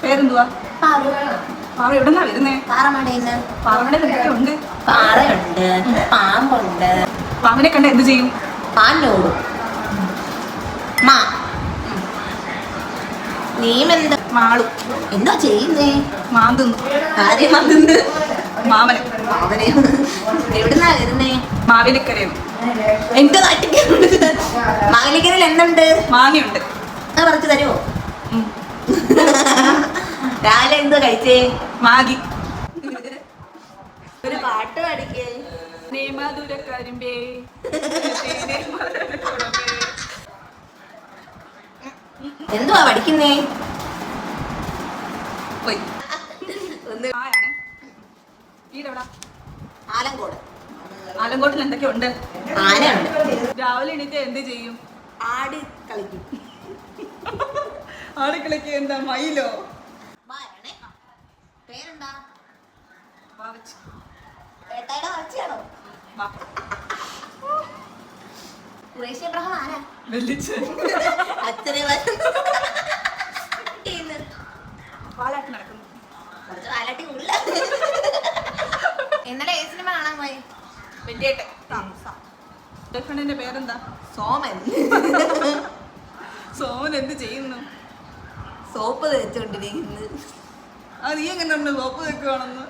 പേരെന്തുവാ? പാറ എവിടെന്നാ വരുന്നേ? പാറമടയിൽ എന്തൊക്കെ ഉണ്ട്? പാറയുണ്ട്, പാമ്പുണ്ട്. പാമ്പിനെ കണ്ട എന്ത് ചെയ്യും? പാഞ്ഞോടും. നീമെന്താ മാളു എന്താ ചെയ്യുന്നേ? മാന്തുന്നു. ആരെയും വന്ന് മാമനെ. അവനെ എവിടുന്നാ വരുന്നേ? മാവേലിക്കരയും. എന്റെ നാട്ടിൽ മാവേലിക്കരയിൽ എന്തുണ്ട്? മാങ്ങയുണ്ട്. അത് പറിച്ചു തരുമോ? രാവിലെ എന്തോ കഴിച്ചേ? മാഗി. ഒരു പാട്ട് പാടിക്കേ. മധുരക്കരിമ്പേ എന്തുവാ പഠിക്കുന്നേ? ആലങ്കോട്. ആലങ്കോട്ടിൽ എന്തൊക്കെയുണ്ട്? ആനയുണ്ട്. രാവിലെ എണീറ്റ് എന്ത് ചെയ്യും? ആടി കളിക്കും. ആടുക്കളിക്ക് എന്താ? മയിലോ? പേരെന്താ? വാവച്ചി. ഏട്ടായുടെ വാച്ചിയാണോ? ഖുറൈശി അബ്രഹാം ആരാ? അച്ഛനെ വാലാട്ടി നടക്കുന്നു. വാലാട്ടി ഉള്ള. ഇന്നലെ ഏത് സിനിമ കാണാൻ പോയി? ന്റെ പേരെന്താ? സോമൻ. സോമൻ എന്ത് ചെയ്യുന്നു? സോപ്പ് തേച്ചോണ്ടിരിക്കുന്നു. നീ എങ്ങനെ സോപ്പ് തേക്കുവാണെന്ന്?